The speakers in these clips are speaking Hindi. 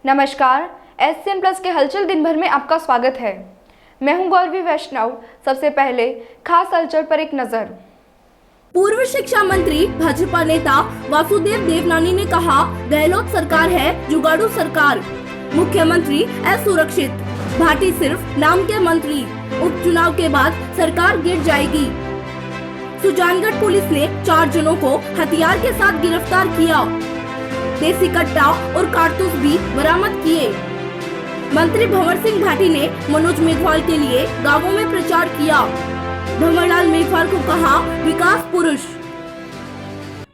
नमस्कार, SCM प्लस के हलचल दिन भर में आपका स्वागत है। मैं हूं गौरवी वैष्णव। सबसे पहले खास हलचल पर एक नजर। पूर्व शिक्षा मंत्री भाजपा नेता वासुदेव देवनानी ने कहा, गहलोत सरकार है जुगाड़ू सरकार, मुख्यमंत्री असुरक्षित, भाटी सिर्फ नाम के मंत्री, उपचुनाव के बाद सरकार गिर जाएगी। सुजानगढ़ पुलिस ने 4 जनों को हथियार के साथ गिरफ्तार किया। देसी कट्टा और कारतूस भी बरामद किए। मंत्री भंवर सिंह भाटी ने मनोज मेघवाल के लिए गांवों में प्रचार किया। भंवरलाल मेघवाल को कहा विकास पुरुष।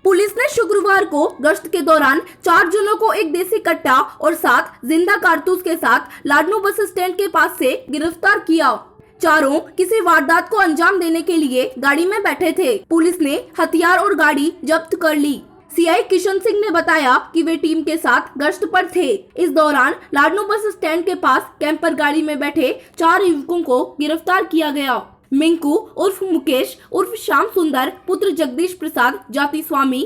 पुलिस ने शुक्रवार को गश्त के दौरान 4 जनों को एक देसी कट्टा और 7 जिंदा कारतूस के साथ लाडनू बस स्टैंड के पास से गिरफ्तार किया। चारों किसी वारदात को अंजाम देने के लिए गाड़ी में बैठे थे। पुलिस ने हथियार और गाड़ी जब्त कर ली। सीआई किशन सिंह ने बताया कि वे टीम के साथ गश्त पर थे। इस दौरान लाडनू बस स्टैंड के पास कैंपर गाड़ी में बैठे 4 युवकों को गिरफ्तार किया गया। मिंकू उर्फ मुकेश उर्फ श्याम सुंदर पुत्र जगदीश प्रसाद जाति स्वामी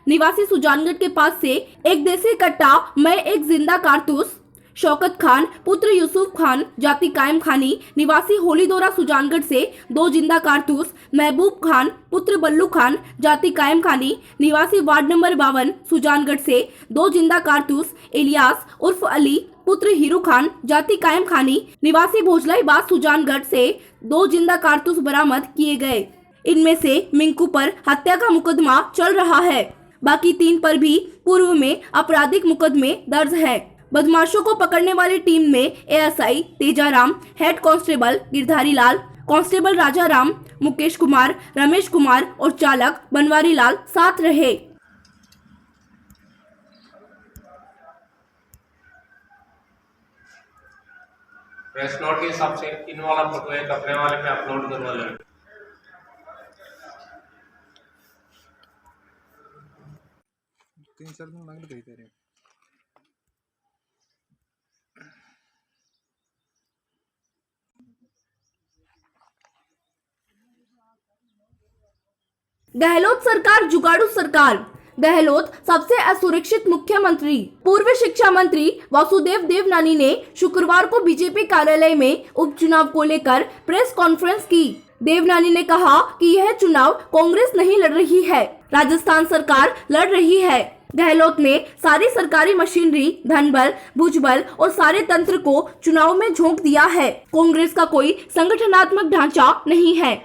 निवासी सुजानगढ़ के पास से एक देसी कट्टा में एक जिंदा कारतूस, शौकत खान पुत्र यूसुफ खान जाति कायम खानी निवासी होलीदोरा सुजानगढ़ से 2 जिंदा कारतूस, महबूब खान पुत्र बल्लू खान जाति कायम खानी निवासी वार्ड नंबर 52 सुजानगढ़ से 2 जिंदा कारतूस, इलियास उर्फ अली पुत्र हीरू खान जाति कायम खानी निवासी भोजलाई बास सुजानगढ़ से 2 जिंदा कारतूस बरामद किए गए। इनमें से मिंकू पर हत्या का मुकदमा चल रहा है। बाकी 3 पर भी पूर्व में आपराधिक मुकदमे दर्ज है। बदमाशों को पकड़ने वाली टीम में ASI Tejaram, head constable Girdhari Lal, constable Raja Ram, Mukesh Kumar, Ramesh Kumar और चालक बनवारी लाल साथ रहे। प्रेस नोट के हिसाब से इन वाला फोटो एक अपने वाले पे अपलोड करवा लें। गहलोत सरकार जुगाड़ू सरकार, गहलोत सबसे असुरक्षित मुख्यमंत्री। पूर्व शिक्षा मंत्री वासुदेव देवनानी ने शुक्रवार को बीजेपी कार्यालय में उपचुनाव को लेकर प्रेस कॉन्फ्रेंस की। देवनानी ने कहा कि यह चुनाव कांग्रेस नहीं लड़ रही है, राजस्थान सरकार लड़ रही है। गहलोत ने सारी सरकारी मशीनरी, धनबल, भुजबल और सारे तंत्र को चुनाव में झोंक दिया है। कांग्रेस का कोई संगठनात्मक ढांचा नहीं है,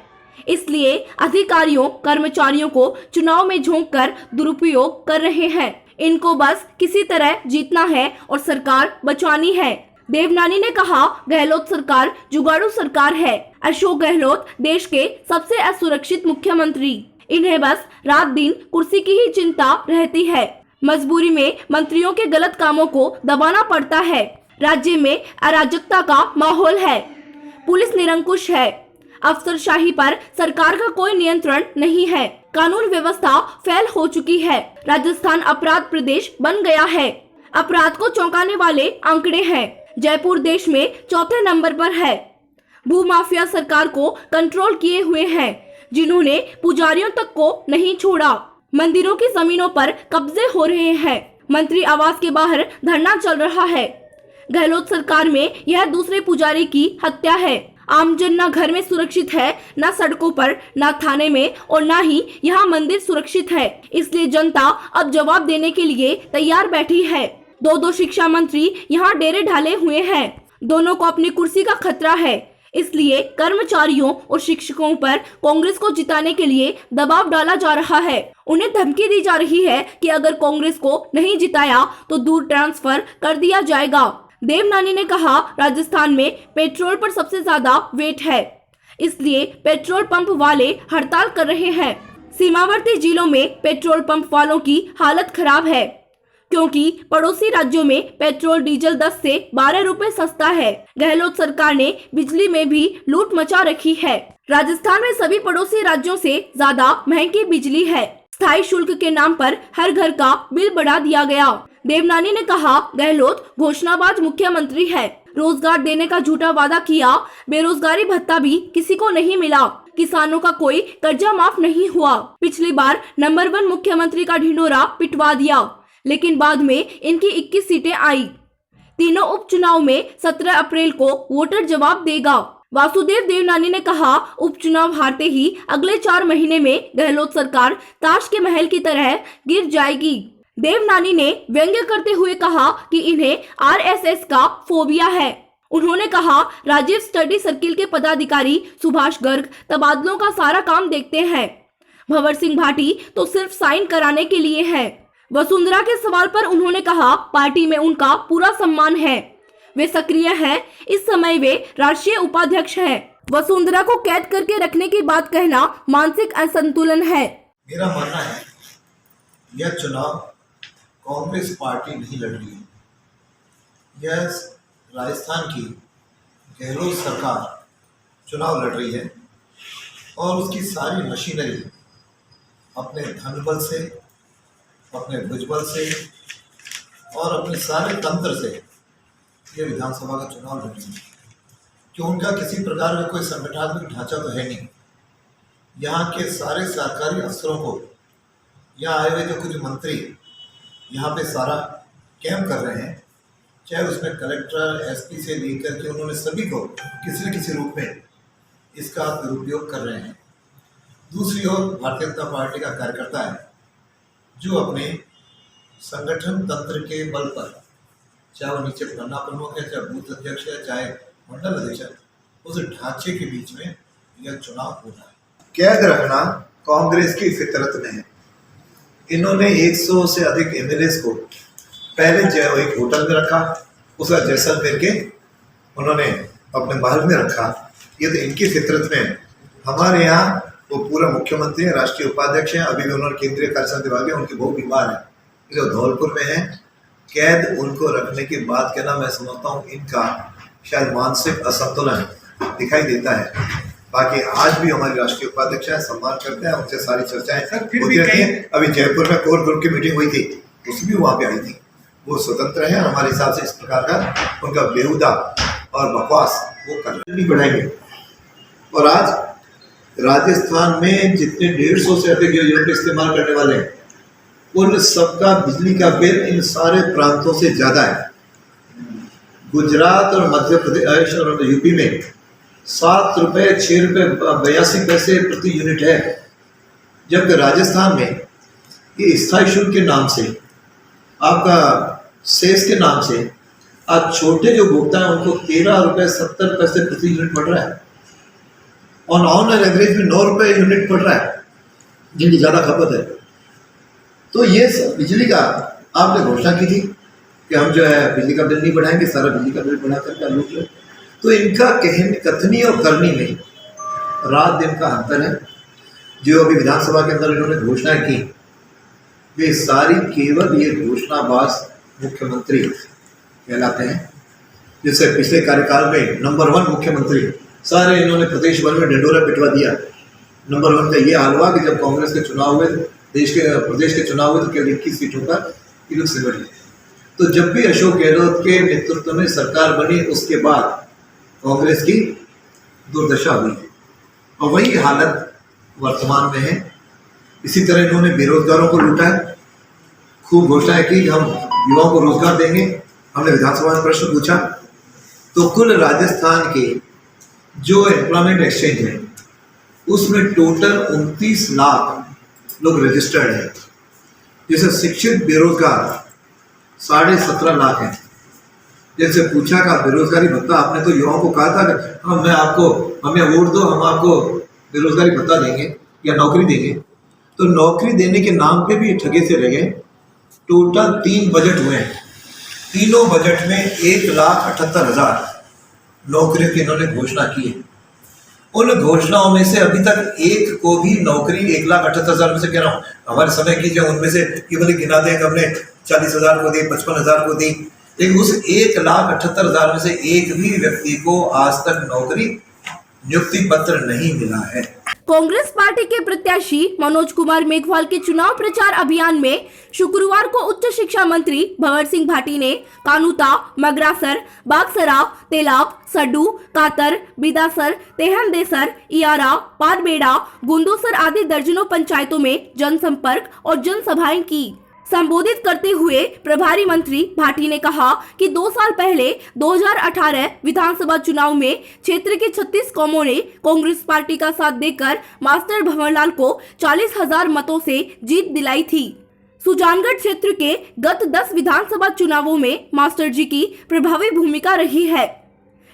इसलिए अधिकारियों कर्मचारियों को चुनाव में झोंक कर दुरुपयोग कर रहे हैं। इनको बस किसी तरह जीतना है और सरकार बचानी है। देवनानी ने कहा, गहलोत सरकार जुगाड़ू सरकार है। अशोक गहलोत देश के सबसे असुरक्षित मुख्यमंत्री, इन्हें बस रात दिन कुर्सी की ही चिंता रहती है। मजबूरी में मंत्रियों के गलत कामों को दबाना पड़ता है। राज्य में अराजकता का माहौल है, पुलिस निरंकुश है, अफसरशाही पर सरकार का कोई नियंत्रण नहीं है, कानून व्यवस्था फेल हो चुकी है, राजस्थान अपराध प्रदेश बन गया है। अपराध को चौंकाने वाले आंकड़े हैं। जयपुर देश में 4थे नंबर पर है। भूमाफिया सरकार को कंट्रोल किए हुए हैं, जिन्होंने पुजारियों तक को नहीं छोड़ा। मंदिरों की जमीनों पर कब्जे हो रहे हैं। मंत्री आवास के बाहर धरना चल रहा है। गहलोत सरकार में यह दूसरे पुजारी की हत्या है। आमजन न घर में सुरक्षित है, न सड़कों पर, न थाने में और न ही यहाँ मंदिर सुरक्षित है। इसलिए जनता अब जवाब देने के लिए तैयार बैठी है। 2 शिक्षा मंत्री यहाँ डेरे ढाले हुए हैं। दोनों को अपनी कुर्सी का खतरा है, इसलिए कर्मचारियों और शिक्षकों पर कांग्रेस को जिताने के लिए दबाव डाला जा रहा है। उन्हें धमकी दी जा रही है कि अगर कांग्रेस को नहीं जिताया तो दूर ट्रांसफर कर दिया जाएगा। देवनानी ने कहा, राजस्थान में पेट्रोल पर सबसे ज्यादा वेट है, इसलिए पेट्रोल पंप वाले हड़ताल कर रहे हैं। सीमावर्ती जिलों में पेट्रोल पंप वालों की हालत खराब है, क्योंकि पड़ोसी राज्यों में पेट्रोल डीजल 10 से 12 रुपए सस्ता है। गहलोत सरकार ने बिजली में भी लूट मचा रखी है। राजस्थान में सभी पड़ोसी राज्यों से ज्यादा महंगी बिजली है। स्थायी शुल्क के नाम पर हर घर का बिल बढ़ा दिया गया। देवनानी ने कहा, गहलोत घोषणाबाज मुख्यमंत्री है। रोजगार देने का झूठा वादा किया, बेरोजगारी भत्ता भी किसी को नहीं मिला। किसानों का कोई कर्जा माफ नहीं हुआ। पिछली बार नंबर 1 मुख्यमंत्री का ढिंढोरा पिटवा दिया, लेकिन बाद में इनकी 21 सीटें आई। तीनों उपचुनाव में 17 अप्रैल को वोटर जवाब देगा। वासुदेव देवनानी ने कहा, उपचुनाव हारते ही अगले 4 महीने में गहलोत सरकार ताश के महल की तरह गिर जाएगी। देवनानी ने व्यंग्य करते हुए कहा कि इन्हें आरएसएस का फोबिया है। उन्होंने कहा, राजीव स्टडी सर्किल के पदाधिकारी सुभाष गर्ग तबादलों का सारा काम देखते हैं। भंवर सिंह भाटी तो सिर्फ साइन कराने के लिए है। वसुंधरा के सवाल पर उन्होंने कहा, पार्टी में उनका पूरा सम्मान है, वे सक्रिय हैं, इस समय वे राष्ट्रीय उपाध्यक्ष हैं। वसुंधरा को कैद करके रखने की बात कहना मानसिक असंतुलन है। मेरा मानना है यह चुनाव कांग्रेस पार्टी नहीं लड़ रही है, यह राजस्थान की गहलोत सरकार चुनाव लड़ रही है और उसकी सारी मशीनरी अपने धनबल से, अपने भुजबल से और अपने सारे तंत्र से ये विधानसभा का चुनाव लड़ रही है कि उनका किसी प्रकार का कोई संगठनात्मक ढांचा तो है नहीं। यहाँ के सारे सरकारी अफसरों को, यहाँ आए हुए जो कुछ मंत्री यहाँ पे सारा कैंप कर रहे हैं, चाहे उसमें कलेक्टर, एसपी से लेकर के उन्होंने सभी को किसी न किसी रूप में इसका दुरुपयोग कर रहे हैं। दूसरी ओर भारतीय जनता पार्टी का कार्यकर्ता है जो अपने संगठन तंत्र के बल पर, चाहे वो नीचे पन्ना प्रमुख है, चाहे बूथ अध्यक्ष है, चाहे मंडल अध्यक्ष है, उस ढांचे के बीच में यह चुनाव हो रहा है। कैद रखना कांग्रेस की फितरत में है। इन्होंने 100 से अधिक एमएलए को पहले जो एक होटल में रखा, उसका जैसलमेर के उन्होंने अपने महल में रखा। ये तो इनकी फितरत में है। हमारे यहाँ वो पूरा मुख्यमंत्री है, राष्ट्रीय उपाध्यक्ष हैं, अभी भी उन्होंने केंद्रीय कार्यक्रम विभाग है, उनके बहुत बीमार है, जो धौलपुर में है। कैद उनको रखने की बात कहना, मैं समझता हूँ इनका शायद मानसिक असंतुलन दिखाई देता है। बाकी आज भी हमारे राष्ट्रीय उपाध्यक्ष हैं, सम्मान करते हैं, उनसे सारी चर्चाएं होती रहती हैं। अभी जयपुर में कोर ग्रुप की मीटिंग हुई थी, उसमें भी वहाँ पे आई थी। वो स्वतंत्र है, हमारे हिसाब से इस प्रकार का उनका बेहुदा और बकवास वो करने नहीं बढ़ाएंगे। और आज राजस्थान में जितने 150 से अधिक यूनिट इस्तेमाल करने वाले हैं, उन सबका बिजली का बिल इन सारे प्रांतों से ज़्यादा है। गुजरात और मध्य प्रदेश और यूपी में 7 रुपये 6 रुपये 82 पैसे प्रति यूनिट है, जबकि राजस्थान में ये स्थायी शुल्क के नाम से, आपका सेस के नाम से, आज छोटे जो भुगतान है उनको 13 रुपये 70 पैसे प्रति यूनिट पड़ रहा है और ऑन एवरेज में 9 रुपये यूनिट पड़ रहा है, जिनकी ज़्यादा खपत है। तो ये सब बिजली का आपने घोषणा की थी कि हम जो है बिजली का बिल नहीं बढ़ाएंगे, सारा बिजली का बिल बढ़ा करके लूट लो। तो इनका कथनी और करनी में रात दिन का अंतर है। जो अभी विधानसभा के अंदर इन्होंने घोषणाएं की, वे सारी केवल ये घोषणाबाज मुख्यमंत्री कहलाते हैं, जिससे पिछले कार्यकाल में नंबर 1 मुख्यमंत्री सारे इन्होंने प्रदेश भर में ढिंडोरा पिटवा दिया। नंबर 1 का ये हाल हुआ कि जब कांग्रेस के चुनाव हुए, प्रदेश के चुनाव हुए, तो केवल 21 सीटों पर ये लोग सिमट गए। तो जब भी अशोक गहलोत के नेतृत्व में सरकार बनी, उसके बाद कांग्रेस की दुर्दशा हुई है और वही हालत वर्तमान में है। इसी तरह इन्होंने बेरोजगारों को लूटा है, खूब घोषणाएं की, हम युवाओं को रोजगार देंगे। हमने विधानसभा में प्रश्न पूछा तो कुल राजस्थान के जो एम्प्लॉयमेंट एक्सचेंज है उसमें टोटल 29 लाख लोग रजिस्टर्ड हैं, जैसे शिक्षित बेरोजगार 17.5 लाख हैं। जैसे पूछा का बेरोजगारी भत्ता, आपने तो युवाओं को कहा था कि हमें वोट दो, हम आपको बेरोजगारी भत्ता देंगे या नौकरी देंगे, तो नौकरी देने के नाम पे भी ठगे से रह गए। टोटल 3 बजट हुए हैं, तीनों बजट में 1,78,000 नौकरियों की इन्होंने घोषणा की है। उन घोषणाओं में से अभी तक एक को भी नौकरी 1,78,000 में से कह रहा हूँ हमारे समय की, जो उनमें से केवल गिना दें कि हमने 40,000 को दी, 55,000 को दी, लेकिन उस 1,78,000 में से एक भी व्यक्ति को आज तक नौकरी नियुक्ति पत्र नहीं मिला है। कांग्रेस पार्टी के प्रत्याशी मनोज कुमार मेघवाल के चुनाव प्रचार अभियान में शुक्रवार को उच्च शिक्षा मंत्री भंवर सिंह भाटी ने कानूता, मगरासर, बागसरा, तेलाब, सड्डू, कातर, बिदासर, तेहनदेसर, इयारा, पारबेड़ा, गुंदोसर आदि दर्जनों पंचायतों में जनसंपर्क और जनसभाएं की। संबोधित करते हुए प्रभारी मंत्री भाटी ने कहा कि 2 साल पहले 2018 विधानसभा चुनाव में क्षेत्र के 36 कौमों ने कांग्रेस पार्टी का साथ देकर मास्टर भंवरलाल को 40,000 मतों से जीत दिलाई थी। सुजानगढ़ क्षेत्र के गत 10 विधानसभा चुनावों में मास्टर जी की प्रभावी भूमिका रही है।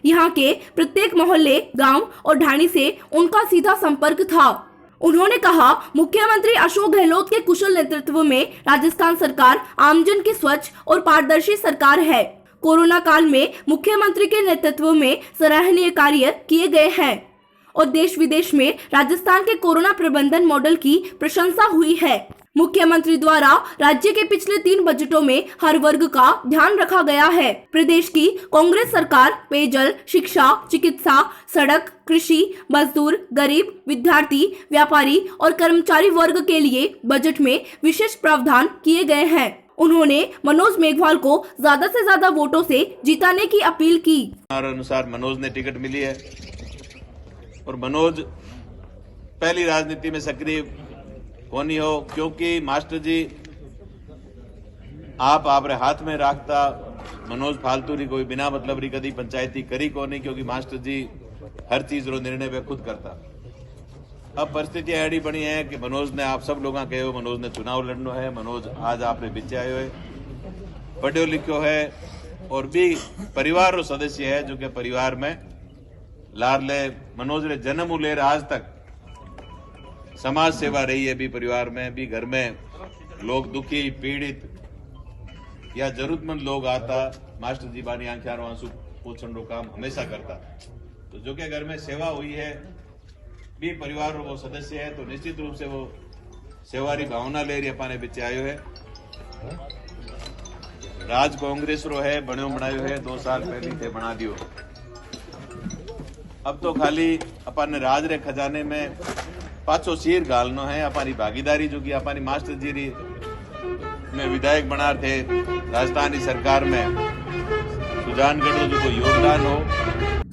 यहाँ के प्रत्येक मोहल्ले, गांव और ढाणी से उनका सीधा संपर्क था। उन्होंने कहा, मुख्यमंत्री अशोक गहलोत के कुशल नेतृत्व में राजस्थान सरकार आमजन की स्वच्छ और पारदर्शी सरकार है। कोरोना काल में मुख्यमंत्री के नेतृत्व में सराहनीय कार्य किए गए हैं और देश विदेश में राजस्थान के कोरोना प्रबंधन मॉडल की प्रशंसा हुई है। मुख्यमंत्री द्वारा राज्य के पिछले 3 बजटों में हर वर्ग का ध्यान रखा गया है। प्रदेश की कांग्रेस सरकार पेयजल, शिक्षा, चिकित्सा, सड़क, कृषि, मजदूर, गरीब, विद्यार्थी, व्यापारी और कर्मचारी वर्ग के लिए बजट में विशेष प्रावधान किए गए हैं। उन्होंने मनोज मेघवाल को ज्यादा से ज्यादा वोटों से जिताने की अपील की। अनुसार मनोज ने टिकट मिली है और मनोज पहली राजनीति में सक्रिय होनी हो, क्योंकि मास्टर जी आप आपरे हाथ में राखता मनोज फालतू री कोई बिना मतलब री कदी पंचायती करी को नहीं, क्योंकि मास्टर जी हर चीज रो निर्णय वे खुद करता। अब परिस्थिति ऐसी बनी है कि मनोज ने आप सब लोग कहे मनोज ने चुनाव लड़नो है। मनोज आज आपने बीच आयो है, पढ़ो लिखो है और भी परिवार रो सदस्य है, जो कि परिवार में लारले मनोज रे जन्म लेर आज तक समाज सेवा रही है। भी परिवार में भी घर में लोग दुखी, पीड़ित या जरूरतमंद लोग आता, मास्टर जी बानी आंखियां आंसू पोछण रो काम हमेशा करता। तो जो कि घर में सेवा हुई है, भी परिवार वो सदस्य है, तो निश्चित रूप से वो सेवारी भावना ले रही अपने बिच आयो है। राज कांग्रेस रो है, बनो बनायो है, 2 साल पहले थे बना दियो। अब तो खाली अपन राज रे खजाने में पाछो सिर गालनो है। अपनी भागीदारी जो कि अपनी मास्टर जी में विधायक बना थे राजस्थानी सरकार में, सुजानगढ़ जो कोई योगदान हो।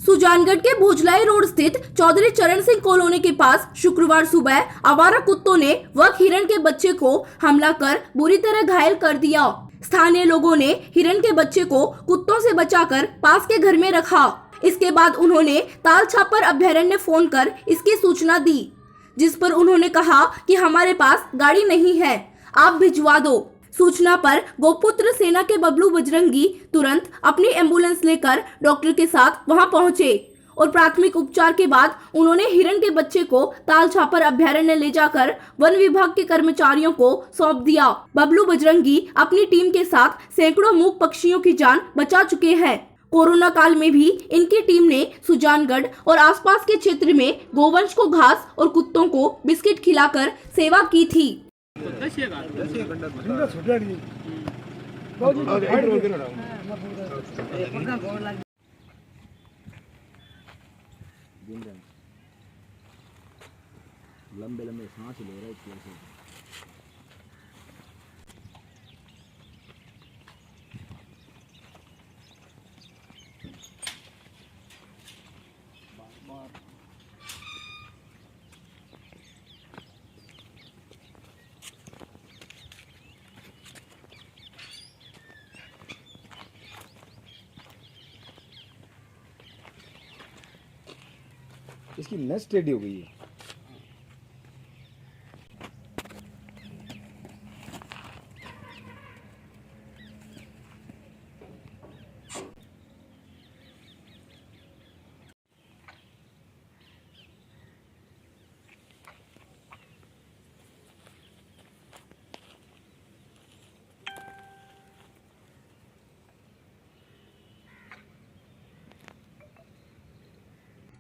सुजानगढ़ के भोजलाई रोड स्थित चौधरी चरण सिंह कॉलोनी के पास शुक्रवार सुबह आवारा कुत्तों ने वक हिरण के बच्चे को हमला कर बुरी तरह घायल कर दिया। स्थानीय लोगों ने हिरण के बच्चे को कुत्तों से बचाकर पास के घर में रखा। इसके बाद उन्होंने ताल छापर अभ्यारण्य फोन कर इसकी सूचना दी, जिस पर उन्होंने कहा कि हमारे पास गाड़ी नहीं है, आप भिजवा दो। सूचना पर गोपुत्र सेना के बबलू बजरंगी तुरंत अपनी एम्बुलेंस लेकर डॉक्टर के साथ वहां पहुंचे और प्राथमिक उपचार के बाद उन्होंने हिरण के बच्चे को ताल छापर अभ्यारण्य ले जाकर वन विभाग के कर्मचारियों को सौंप दिया। बबलू बजरंगी अपनी टीम के साथ सैकड़ों मूक पक्षियों की जान बचा चुके हैं। कोरोना काल में भी इनकी टीम ने सुजानगढ़ और आसपास के क्षेत्र में गोवंश को घास और कुत्तों को बिस्किट खिलाकर सेवा की थी। लंबे लंबे सांस ले रहे थे। इसकी नस टेढ़ी हो गई है।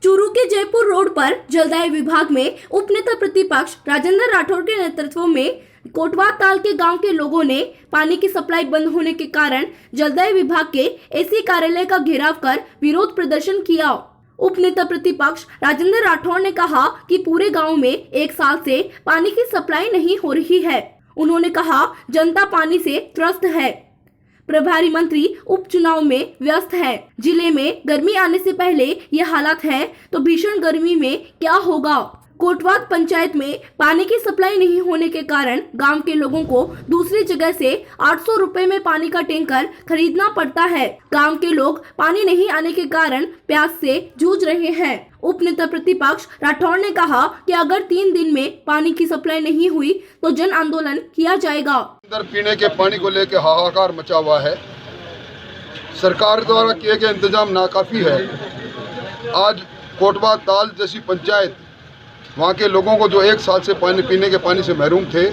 चूरू के जयपुर रोड पर जलदाय विभाग में उपनेता प्रतिपक्ष राजेंद्र राठौर के नेतृत्व में कोटवा ताल के गांव के लोगों ने पानी की सप्लाई बंद होने के कारण जलदाय विभाग के एसी कार्यालय का घेराव कर विरोध प्रदर्शन किया। उपनेता प्रतिपक्ष राजेंद्र राठौर ने कहा कि पूरे गांव में 1 साल से पानी की सप्लाई नहीं हो रही है। उन्होंने कहा जनता पानी से त्रस्त है। प्रभारी मंत्री उपचुनाव में व्यस्त है। जिले में गर्मी आने से पहले ये हालात है तो भीषण गर्मी में क्या होगा। कोटवाद पंचायत में पानी की सप्लाई नहीं होने के कारण गांव के लोगों को दूसरी जगह से 800 रुपए में पानी का टैंकर खरीदना पड़ता है। गांव के लोग पानी नहीं आने के कारण प्यास से जूझ रहे हैं। उपनेता प्रतिपक्ष राठौड़ ने कहा कि अगर 3 दिन में पानी की सप्लाई नहीं हुई तो जन आंदोलन किया जाएगा। अंदर पीने के पानी को लेकर हाहाकार मचा हुआ है। सरकार द्वारा किए गए इंतजाम नाकाफी है। आज कोटवा ताल जैसी पंचायत, वहाँ के लोगों को जो 1 साल से पानी पीने के पानी से महरूम थे,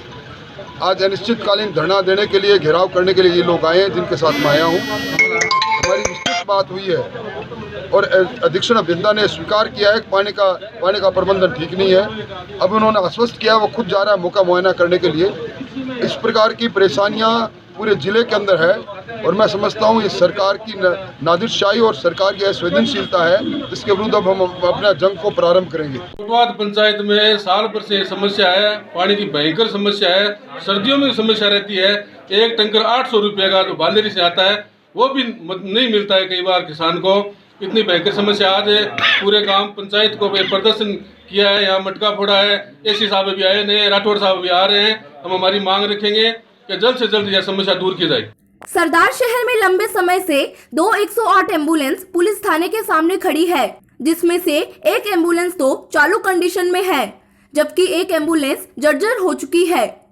आज अनिश्चितकालीन धरना देने के लिए, घेराव करने के लिए ये लोग आए हैं, जिनके साथ मैं आया हूँ। हमारी विस्तृत बात हुई है और अधीक्षण अभियंता ने स्वीकार किया है कि पानी का प्रबंधन ठीक नहीं है। अब उन्होंने आश्वस्त किया वो खुद जा रहा है मौका मुआयना करने के लिए। इस प्रकार की परेशानियाँ पूरे जिले के अंदर है और मैं समझता हूँ ये सरकार की नादिरशाही और सरकार की असंवेदनशीलता है, जिसके विरुद्ध अब हम अपना जंग को प्रारंभ करेंगे। कोटवाद पंचायत में साल भर से समस्या है, पानी की भयंकर समस्या है। सर्दियों में समस्या रहती है। एक टैंकर 800 रुपये का जो बालेरी से आता है वो भी नहीं मिलता है कई बार किसान को। इतनी भयंकर समस्या आज है। पूरे गांव पंचायत को प्रदर्शन किया है, यहाँ मटका फोड़ा है। एसी साहब भी आए हैं, राठौड़ साहब भी आ रहे हैं। हम हमारी मांग रखेंगे कि जल्द से जल्द यह समस्या दूर की जाए। सरदार शहर में लंबे समय से 2 108 एम्बुलेंस पुलिस थाने के सामने खड़ी है, जिसमें से एक एम्बुलेंस तो चालू कंडीशन में है, जबकि एक एम्बुलेंस जर्जर हो चुकी है।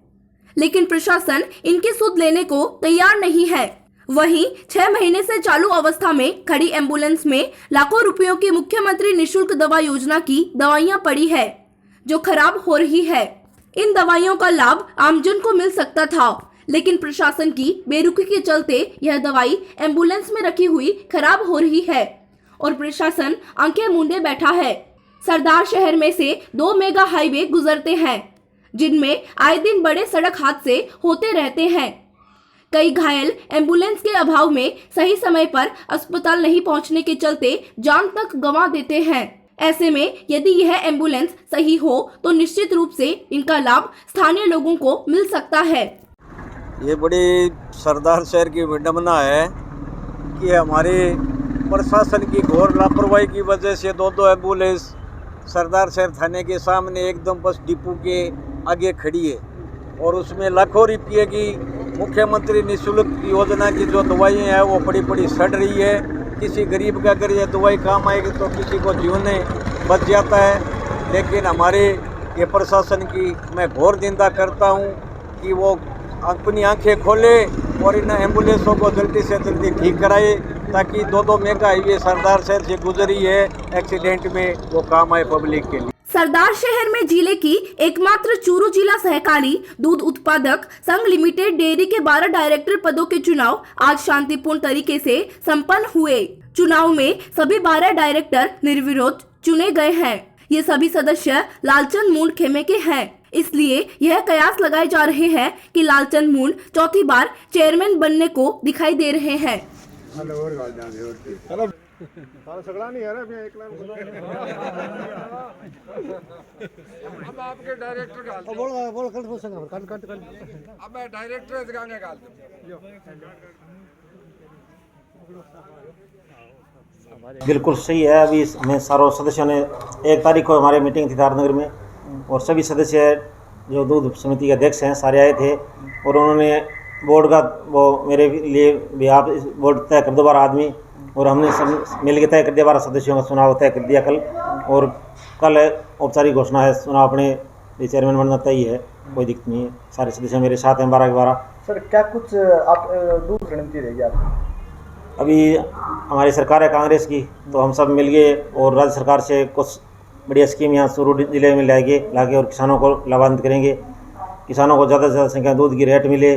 लेकिन प्रशासन इनकी सुध लेने को तैयार नहीं है। वहीं 6 महीने से चालू अवस्था में खड़ी एम्बुलेंस में लाखों रुपयों की मुख्यमंत्री निःशुल्क दवा योजना की दवाइयां पड़ी है, जो खराब हो रही है। इन दवाइयों का लाभ आमजन को मिल सकता था, लेकिन प्रशासन की बेरुखी के चलते यह दवाई एम्बुलेंस में रखी हुई खराब हो रही है और प्रशासन आंखें मूंदे बैठा है। सरदार शहर में से 2 मेगा हाईवे गुजरते हैं, जिनमें आए दिन बड़े सड़क हादसे होते रहते हैं। कई घायल एम्बुलेंस के अभाव में सही समय पर अस्पताल नहीं पहुंचने के चलते जान तक गंवा देते हैं। ऐसे में यदि यह एम्बुलेंस सही हो तो निश्चित रूप से इनका लाभ स्थानीय लोगों को मिल सकता है। ये बड़ी सरदार शहर की विडंबना है कि हमारे प्रशासन की घोर लापरवाही की वजह से 2 एम्बुलेंस सरदार शहर थाने के सामने एकदम बस डिपो के आगे खड़ी है और उसमें लाखों रुपये की मुख्यमंत्री निःशुल्क योजना की जो दवाइयाँ हैं वो पड़ी सड़ रही है। किसी गरीब का अगर ये दवाई काम आएगी तो किसी को जीवन बच जाता है। लेकिन हमारे ये प्रशासन की मैं घोर निंदा करता हूँ कि वो अपनी आंखें खोले और इन एम्बुलेंसों को जल्दी से जल्दी ठीक कराए, ताकि 2 मेगा हाईवे सरदार शहर से गुजरी है एक्सीडेंट में वो काम आए पब्लिक के लिए। सरदार शहर में जिले की एकमात्र चूरू जिला सहकारी दूध उत्पादक संघ लिमिटेड डेयरी के 12 डायरेक्टर पदों के चुनाव आज शांतिपूर्ण तरीके से संपन्न हुए। चुनाव में सभी 12 डायरेक्टर निर्विरोध चुने गए हैं। ये सभी सदस्य लालचंद मूंड खेमे के हैं, इसलिए यह कयास लगाए जा रहे हैं कि लालचंद मूंड चौथी बार चेयरमैन बनने को दिखाई दे रहे हैं। अब आपके डायरेक्टर अब मैं डायरेक्टर बिल्कुल सही है। अभी में सारों सदस्यों ने 1 तारीख को हमारे मीटिंग थी तारनगर में और सभी सदस्य जो दूध समिति के अध्यक्ष हैं सारे आए थे और उन्होंने बोर्ड का वो मेरे लिए भी आप बोर्ड तय कर दो 12 आदमी और हमने सब मिल के तय कर दिया 12 सदस्यों का चुनाव तय कर दिया कल और कल औपचारिक घोषणा है चुनाव अपने चेयरमैन बनना तय है। कोई दिक्कत नहीं है, सारे सदस्य मेरे साथ हैं 12 के 12। सर क्या कुछ आप दूध रणनीति रहेगी आप? अभी हमारी सरकार है कांग्रेस की, तो हम सब मिल गए और राज्य सरकार से कुछ बढ़िया स्कीम यहाँ चूरू जिले में लाके और किसानों को लाभान्वित करेंगे। किसानों को ज़्यादा से ज़्यादा संख्या दूध की रेट मिले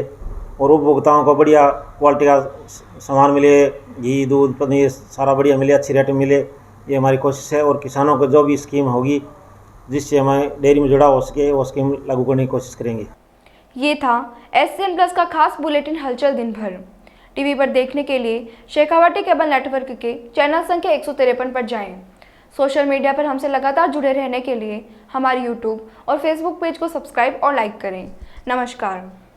और उपभोक्ताओं को बढ़िया क्वालिटी का सामान मिले, घी दूध पनीर सारा बढ़िया मिले, अच्छी रेट में मिले, ये हमारी कोशिश है। और किसानों को जो भी स्कीम होगी जिससे हमारे डेयरी में जुड़ा हो सके वो स्कीम लागू करने की कोशिश करेंगे। ये था SCN प्लस का खास बुलेटिन हलचल दिन भर। टीवी पर देखने के लिए शेखावाटी केबल नेटवर्क के चैनल संख्या 153 पर जाएं। सोशल मीडिया पर हमसे लगातार जुड़े रहने के लिए हमारे YouTube और Facebook पेज को सब्सक्राइब और लाइक करें। नमस्कार।